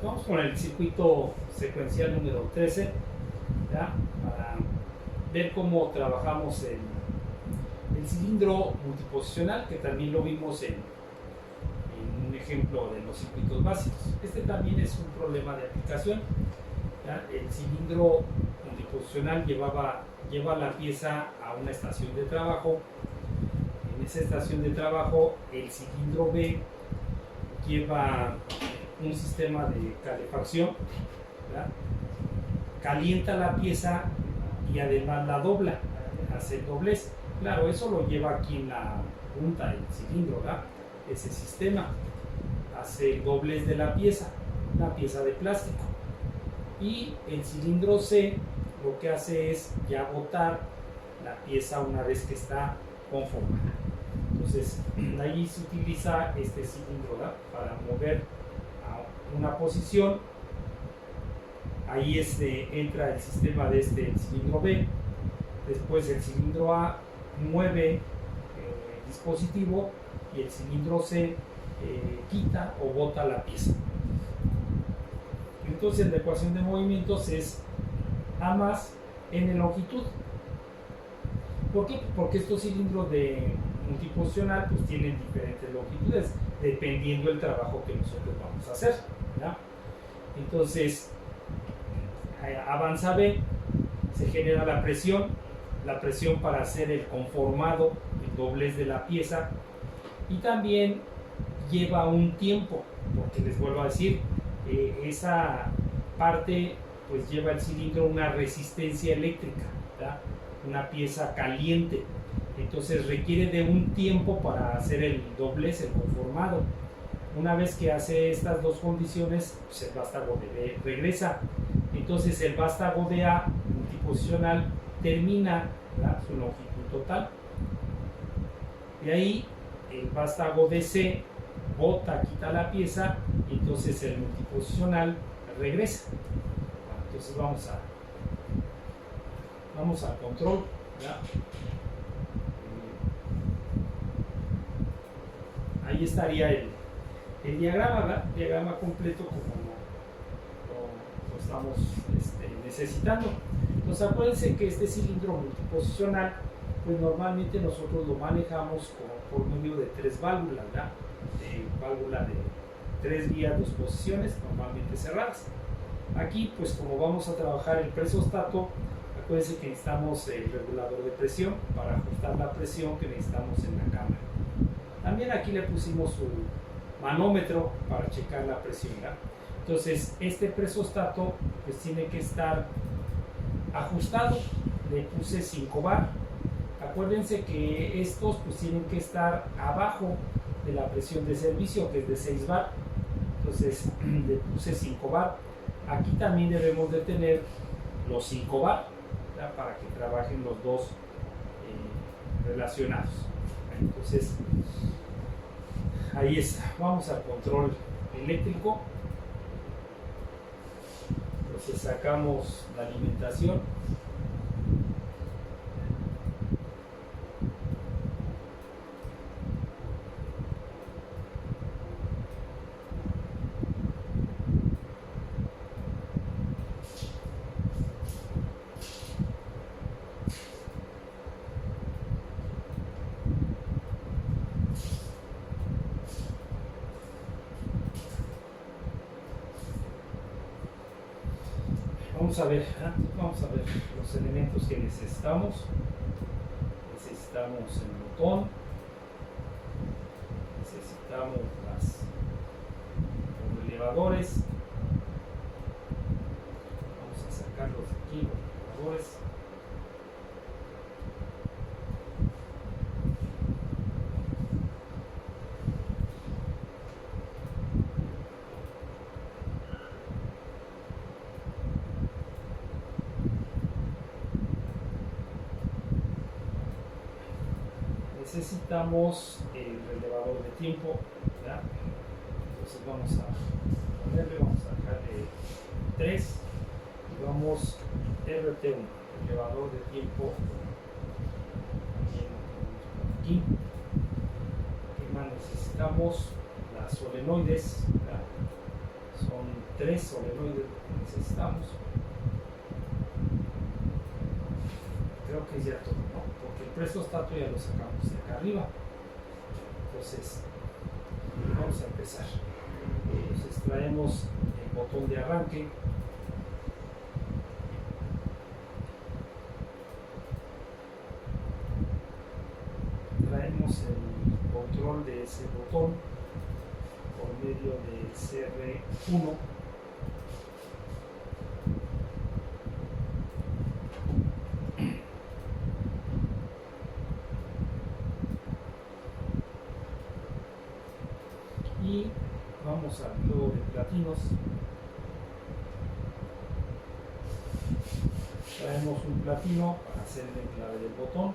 Vamos con el circuito secuencial número 13, ¿ya? Para ver cómo trabajamos el cilindro multiposicional, que también lo vimos en un ejemplo de los circuitos básicos. Este también es un problema de aplicación, ¿ya? El cilindro multiposicional lleva la pieza a una estación de trabajo. En esa estación de trabajo, el cilindro B lleva un sistema de calefacción, ¿verdad? Calienta la pieza y además la dobla, hace el doblez. Claro, eso lo lleva aquí en la punta del cilindro, ¿verdad? Ese sistema hace el doblez de la pieza de plástico. Y el cilindro C lo que hace es ya botar la pieza una vez que está conformada. Entonces, ahí se utiliza este cilindro, ¿verdad? Para mover a una posición. Ahí entra el sistema de el cilindro B. Después el cilindro A mueve el dispositivo y el cilindro C quita o bota la pieza. Entonces la ecuación de movimientos es A más N longitud. ¿Por qué? Porque estos cilindros de multiposicional pues tienen diferentes longitudes dependiendo del trabajo que nosotros vamos a hacer, ¿ya? Entonces avanza B, se genera la presión para hacer el conformado, el doblez de la pieza, y también lleva un tiempo, porque les vuelvo a decir, esa parte pues lleva el cilindro una resistencia eléctrica, ¿verdad? Una pieza caliente, entonces requiere de un tiempo para hacer el doblez, el conformado. Una vez que hace estas dos condiciones, pues el vástago de B regresa. Entonces el vástago de A multiposicional termina, ¿verdad?, su longitud total. De ahí el vástago de C bota, quita la pieza, y entonces el multiposicional regresa. Entonces vamos al control, ¿ya? Ahí estaría el diagrama, ¿verdad? El diagrama completo como lo estamos necesitando. Entonces acuérdense que este cilindro multiposicional, pues normalmente nosotros lo manejamos por medio de tres válvulas, ¿verdad? Válvula de 3 vías, 2 posiciones, normalmente cerradas. Aquí, pues como vamos a trabajar el presostato, acuérdense que necesitamos el regulador de presión para ajustar la presión que necesitamos en la cámara. También aquí le pusimos su manómetro para checar la presión, ¿verdad? Entonces este presostato pues tiene que estar ajustado. Le puse 5 bar. Acuérdense que estos pues tienen que estar abajo de la presión de servicio, que es de 6 bar. Entonces le puse 5 bar. Aquí también debemos de tener los 5 bar, ¿verdad?, para que trabajen los dos relacionados. Entonces ahí está. Vamos al control eléctrico. Entonces sacamos la alimentación. Vamos a ver los elementos que necesitamos. Necesitamos el botón, necesitamos los elevadores. Vamos a sacarlos de aquí, los elevadores. Necesitamos el relevador de tiempo, ¿ya? Entonces vamos a dejarle 3 y vamos RT1, relevador de tiempo. Aquí, ¿qué más necesitamos? Las solenoides, ¿ya? Son 3 solenoides que necesitamos. Creo que es ya todo, ¿no? Porque el presostato ya lo sacamos de acá arriba. Entonces, vamos a empezar. Entonces, traemos el botón de arranque. Traemos el control de ese botón por medio del CR1. Y vamos al globo de platinos. Traemos un platino para hacer el enclave del botón.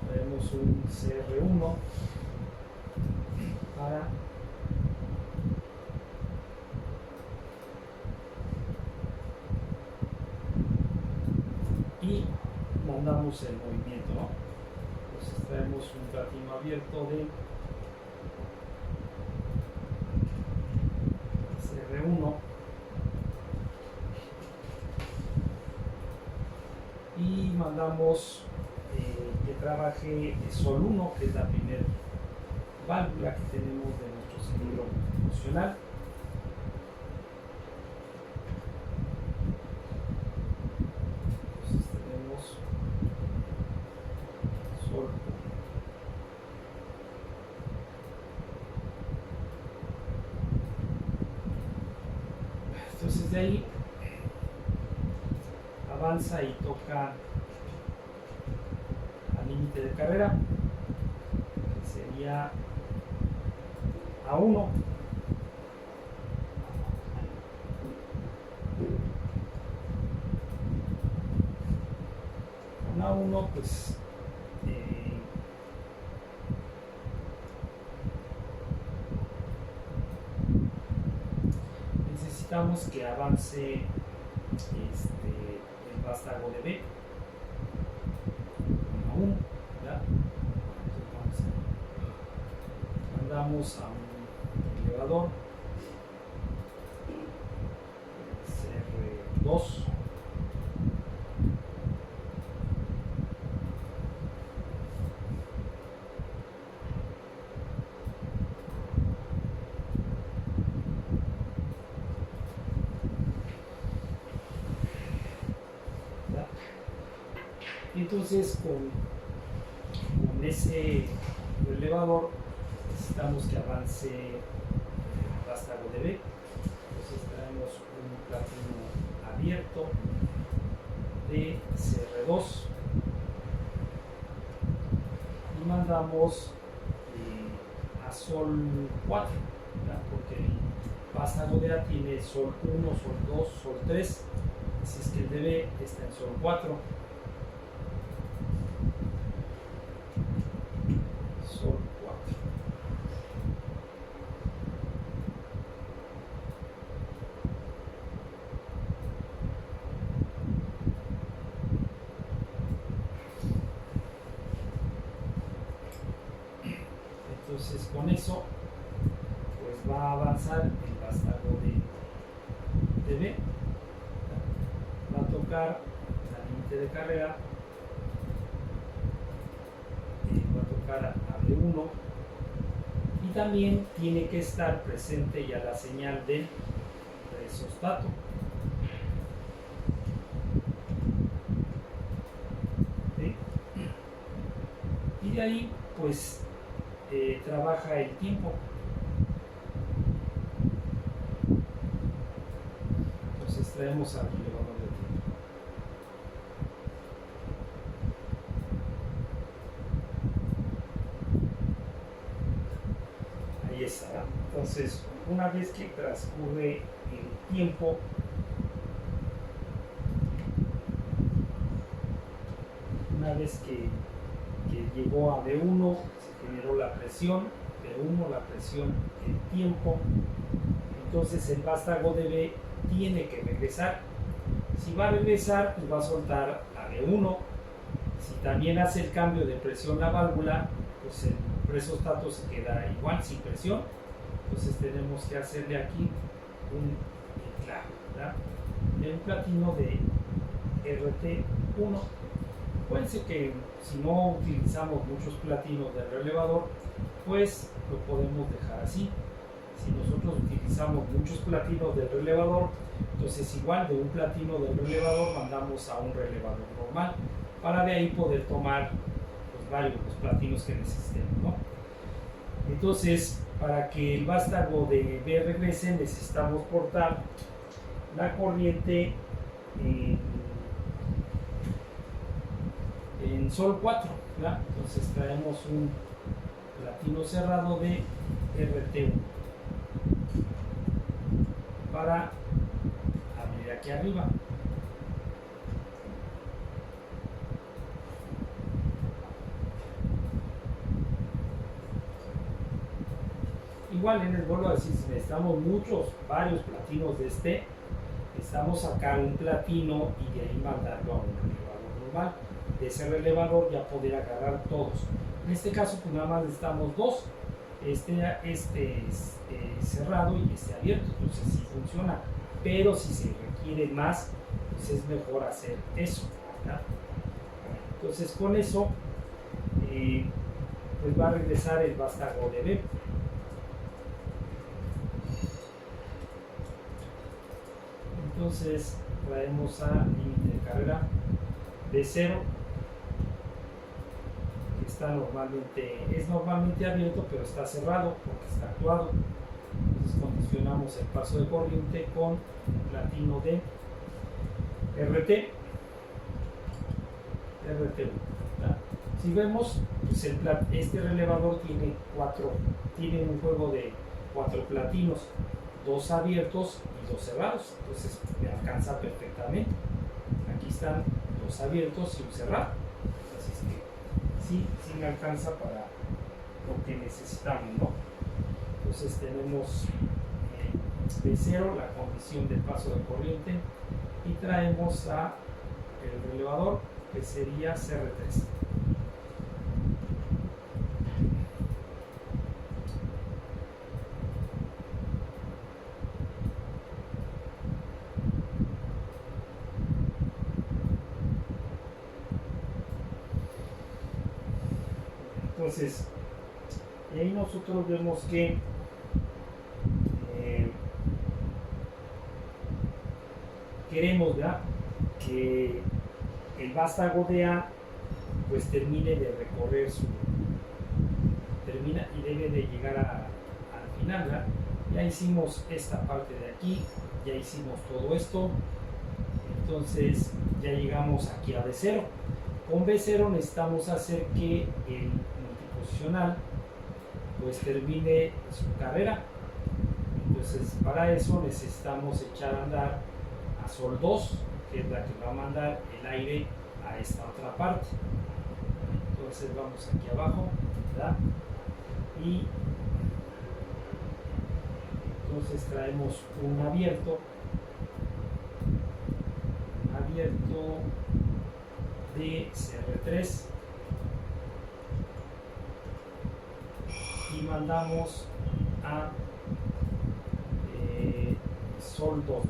Traemos un CR1 para y mandamos el movimiento, ¿no? Entonces traemos un platino abierto de CR1 y mandamos que trabaje Sol 1, que es la primera válvula que tenemos de nuestro cilindro funcional. Entonces tenemos Sol 1. Entonces de ahí avanza y toca al límite de carrera, que sería A1. Con A1 pues necesitamos que avance el vástago de B con A1, ¿verdad? Mandamos a un elevador CR2 y entonces con ese elevador necesitamos que avance el vástago de B. Entonces traemos un platino abierto de CR2 y mandamos a Sol 4, ¿verdad? Porque el vástago de A tiene Sol 1, Sol 2, Sol 3, así es que el de B está en Sol 4. Sol 4. Entonces con eso pues va a avanzar el vástago de B, va a tocar la límite de carrera, va a tocar a B1 y también tiene que estar presente ya la señal del presostato. ¿Sí? Y de ahí pues trabaja el tiempo. Entonces traemos al elevador de tiempo. Ahí está. Entonces, una vez que transcurre el tiempo, una vez que llegó a B1, se generó la presión, B1, la presión, el tiempo, entonces el vástago de B tiene que regresar. Si va a regresar, pues va a soltar a B1. Si también hace el cambio de presión la válvula, pues el presostato se queda igual, sin presión. Entonces tenemos que hacerle aquí un claro, ¿verdad? De un platino de RT1. Acuérdense que si no utilizamos muchos platinos del relevador, pues lo podemos dejar así. Si nosotros utilizamos muchos platinos del relevador, entonces igual de un platino del relevador mandamos a un relevador normal para de ahí poder tomar pues, varios los platinos que necesitemos, ¿no? Entonces, para que el vástago de B regrese, necesitamos cortar la corriente en sol 4, ¿verdad? Entonces traemos un platino cerrado de RT1 para abrir aquí arriba. Igual les vuelvo a decir, si necesitamos varios platinos de necesitamos sacar un platino y de ahí mandarlo a un relevador normal. De ese relevador ya poder agarrar todos. En este caso pues nada más necesitamos dos, este es cerrado y este abierto, entonces sí funciona, pero si se requiere más pues es mejor hacer eso, ¿verdad? Entonces con eso pues va a regresar el vástago de B. Entonces traemos a límite de carrera B0, que es normalmente abierto, pero está cerrado porque está actuado. Entonces condicionamos el paso de corriente con platino de RT1. Si vemos, pues este relevador tiene un juego de 4 platinos, 2 abiertos y 2 cerrados, entonces me alcanza perfectamente. Aquí están 2 abiertos y un cerrado, así es que sí me alcanza para lo que necesitamos, ¿no? Entonces tenemos B0, la condición del paso de corriente, y traemos a el relevador, que sería CR3. Entonces, y ahí nosotros vemos que queremos, ¿verdad?, que el vástago de A pues termine de recorrer termina y debe de llegar al final, ¿verdad? Ya hicimos esta parte de aquí, ya hicimos todo esto, entonces ya llegamos aquí a B0. Con B0 necesitamos hacer que el multiposicional pues termine su carrera. Entonces para eso necesitamos echar a andar a Sol 2, que es la que va a mandar el aire a esta otra parte. Entonces vamos aquí abajo, ¿verdad? Y entonces traemos un abierto de CR3 y mandamos a Sol 2.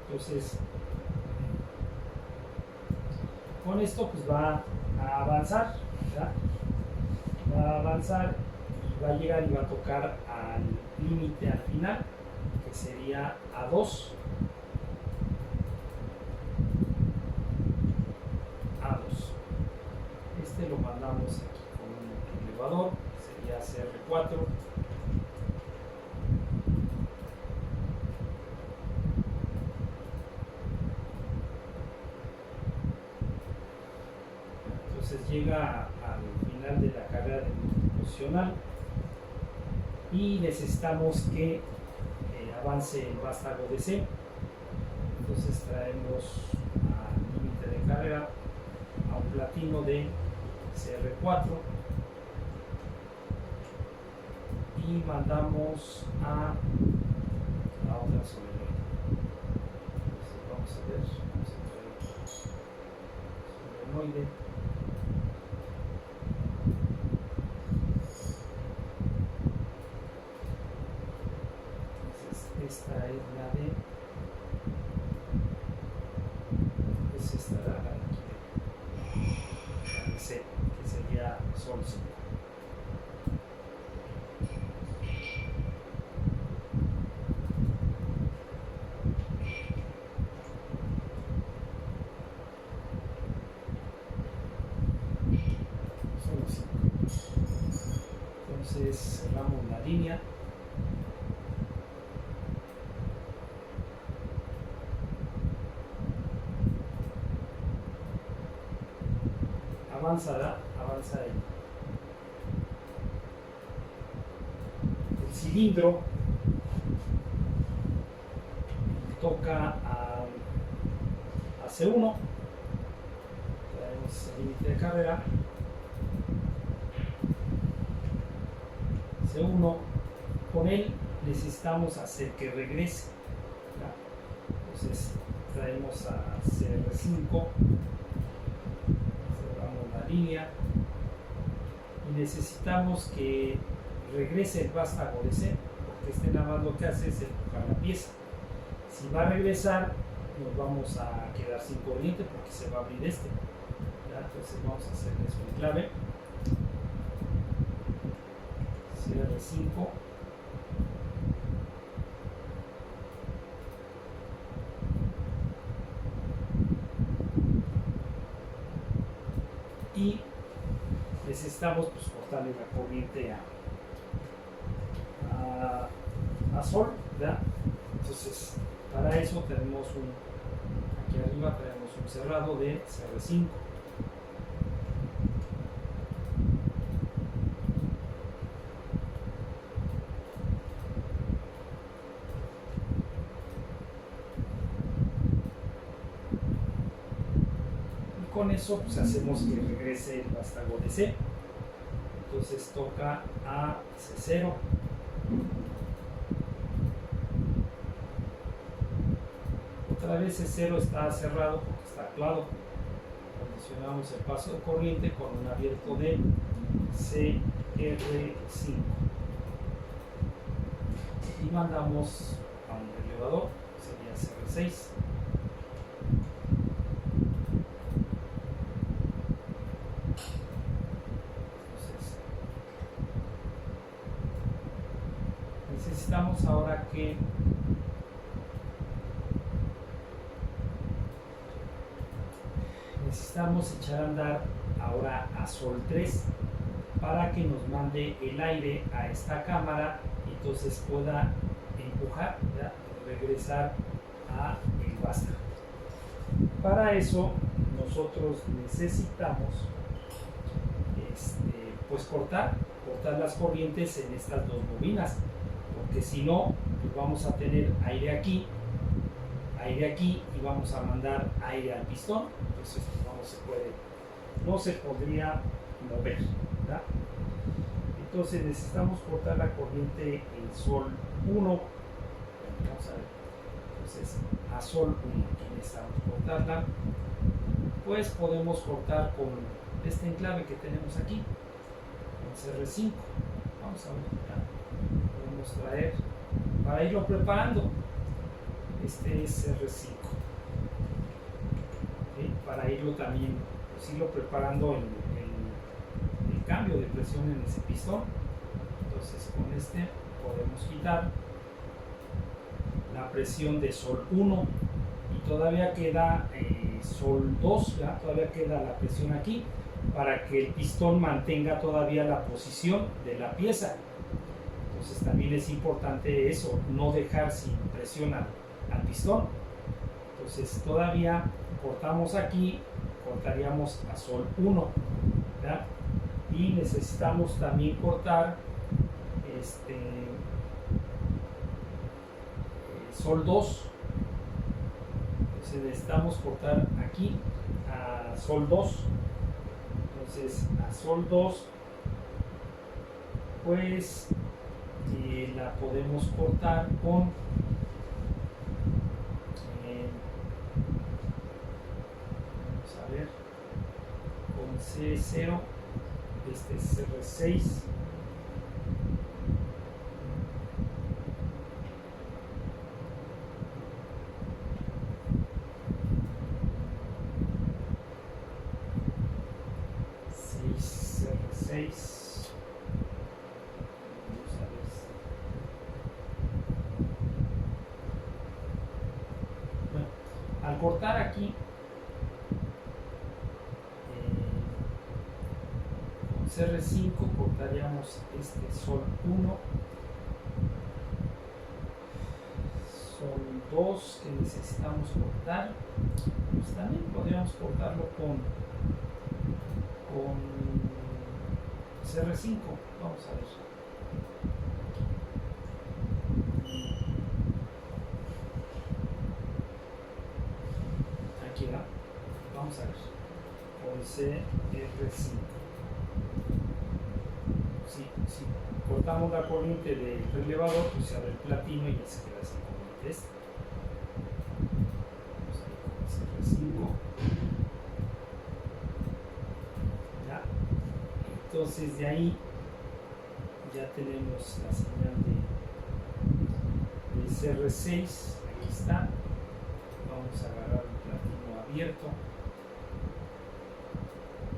Entonces, con esto pues va a avanzar, ¿verdad? Va a avanzar y va a llegar y va a tocar al límite al final, que sería A2. Este lo mandamos aquí con un elevador, sería CR4. Entonces llega al final de la carrera del multiposicional y necesitamos que avance el vástago de C. Entonces traemos al límite de carrera a un platino de CR4 y mandamos a la otra soledad. Entonces vamos a ver, vamos a traer solenoide. Entonces esta es la de, es esta la de C, que sería Sol 5. Entonces cerramos la línea. Avanza el cilindro, toca a C1, traemos el límite de carrera, C1, con él necesitamos hacer que regrese, ¿verdad? Entonces traemos a CR5, cerramos la línea y necesitamos que regrese el vástago de C, porque este nada más lo que hace es empujar la pieza. Si va a regresar, nos vamos a quedar sin corriente porque se va a abrir este, ¿verdad? Entonces vamos a hacer eso en clave, CR5, y necesitamos pues cortarle la corriente a Sol, ¿verdad? Entonces para eso tenemos aquí arriba tenemos un cerrado de CR5. Y con eso pues hacemos que regrese el vástago de C. Entonces toca a C0. Otra vez C0 está cerrado porque está anclado. Condicionamos el paso de corriente con un abierto de CR5 y mandamos a un elevador, sería CR6. Entonces necesitamos ahora que echar a andar ahora a Sol 3 para que nos mande el aire a esta cámara y entonces pueda empujar, ¿ya? Regresar a el vástago. Para eso nosotros necesitamos pues cortar las corrientes en estas dos bobinas, porque si no pues vamos a tener aire aquí y vamos a mandar aire al pistón, entonces no se podría mover, ¿verdad? Entonces necesitamos cortar la corriente en Sol 1. Vamos a ver, entonces a Sol 1 aquí necesitamos cortarla, pues podemos cortar con este enclave que tenemos aquí, con CR5. Vamos a ver, ya podemos traer para irlo preparando. Este es CR5, ¿sí? Para irlo también, pues irlo preparando el cambio de presión en ese pistón. Entonces con este podemos quitar la presión de Sol 1 y todavía queda Sol 2, ¿ya? Todavía queda la presión aquí para que el pistón mantenga todavía la posición de la pieza. Entonces también es importante eso, no dejar sin presión al pistón. Entonces todavía cortamos aquí, cortaríamos a Sol 1, ¿verdad? Y necesitamos también cortar Sol 2. Entonces necesitamos cortar aquí a Sol 2. Entonces a Sol 2 pues la podemos cortar con vamos a ver, C0, este es R6, R6. Vamos a ver. Bueno, al cortar aquí con CR5 cortaríamos este Sol 1, Sol 2 que necesitamos cortar. Pues también podríamos cortarlo con CR5. Vamos a ver. Aquí va. Vamos a ver. Con CR5. Si cortamos la corriente del relevador, pues se abre el platino y ya se queda sin corriente. Vamos a ver con CR5. Ya. Entonces de ahí ya tenemos la señal de CR6. Aquí está. Vamos a agarrar el platino abierto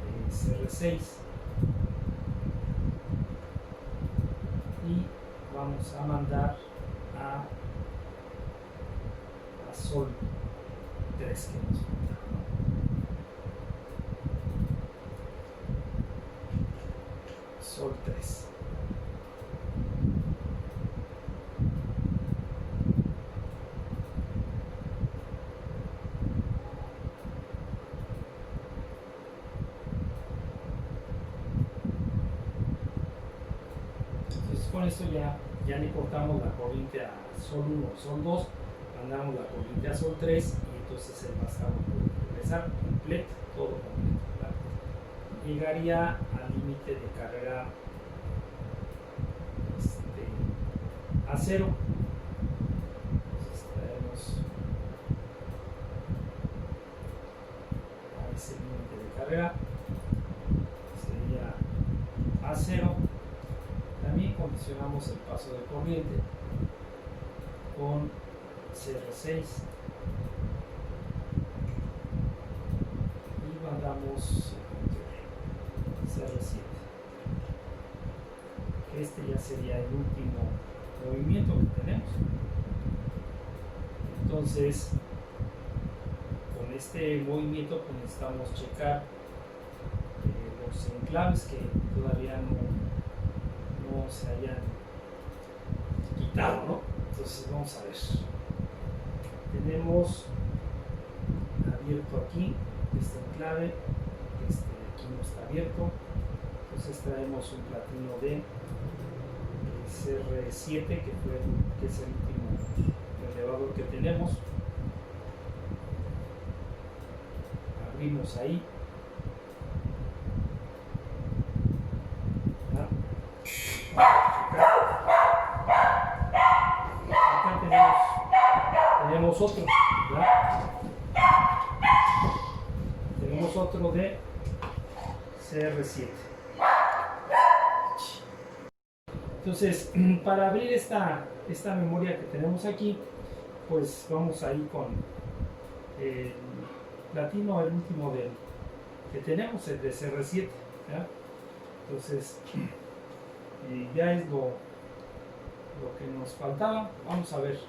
de CR6 y vamos a mandar a Sol 3 que nos falta, ¿no? Sol 3. Con esto ya le cortamos la corriente a Sol 1 o Sol 2, mandamos la corriente a Sol 3 y entonces el vástago puede regresar completo, todo completo, ¿verdad? Llegaría al límite de carrera a 0. Entonces traemos a ese límite de carrera, sería a 0. También condicionamos el paso de corriente con CR6 y mandamos CR7. Este ya sería el último movimiento que tenemos. Entonces, con este movimiento pues necesitamos checar los enclaves que todavía no se hayan quitado, ¿no? Entonces vamos a ver. Tenemos abierto aquí este enclave, aquí no está abierto. Entonces traemos un platino de CR7 que es el último relevador que tenemos. Abrimos ahí. Tenemos otro, ¿verdad? Tenemos otro de CR7. Entonces, para abrir esta memoria que tenemos aquí, pues vamos a ir con el platino, el último que tenemos, el de CR7, ¿verdad? Entonces, ya es lo que nos faltaba. Vamos a ver.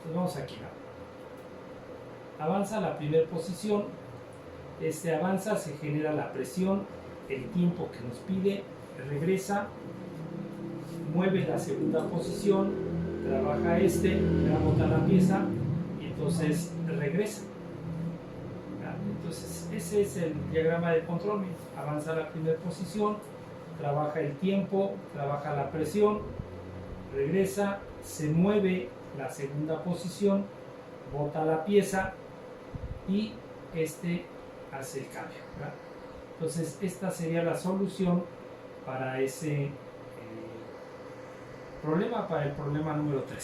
Entonces vamos aquí. Avanza la primera posición. Avanza, se genera la presión, el tiempo que nos pide, regresa, mueve la segunda posición, trabaja bota la pieza y entonces regresa. Entonces ese es el diagrama de control. Avanza la primera posición, trabaja el tiempo, trabaja la presión, regresa, se mueve la segunda posición, bota la pieza y hace el cambio, ¿verdad? Entonces esta sería la solución para ese problema, para el problema número 13.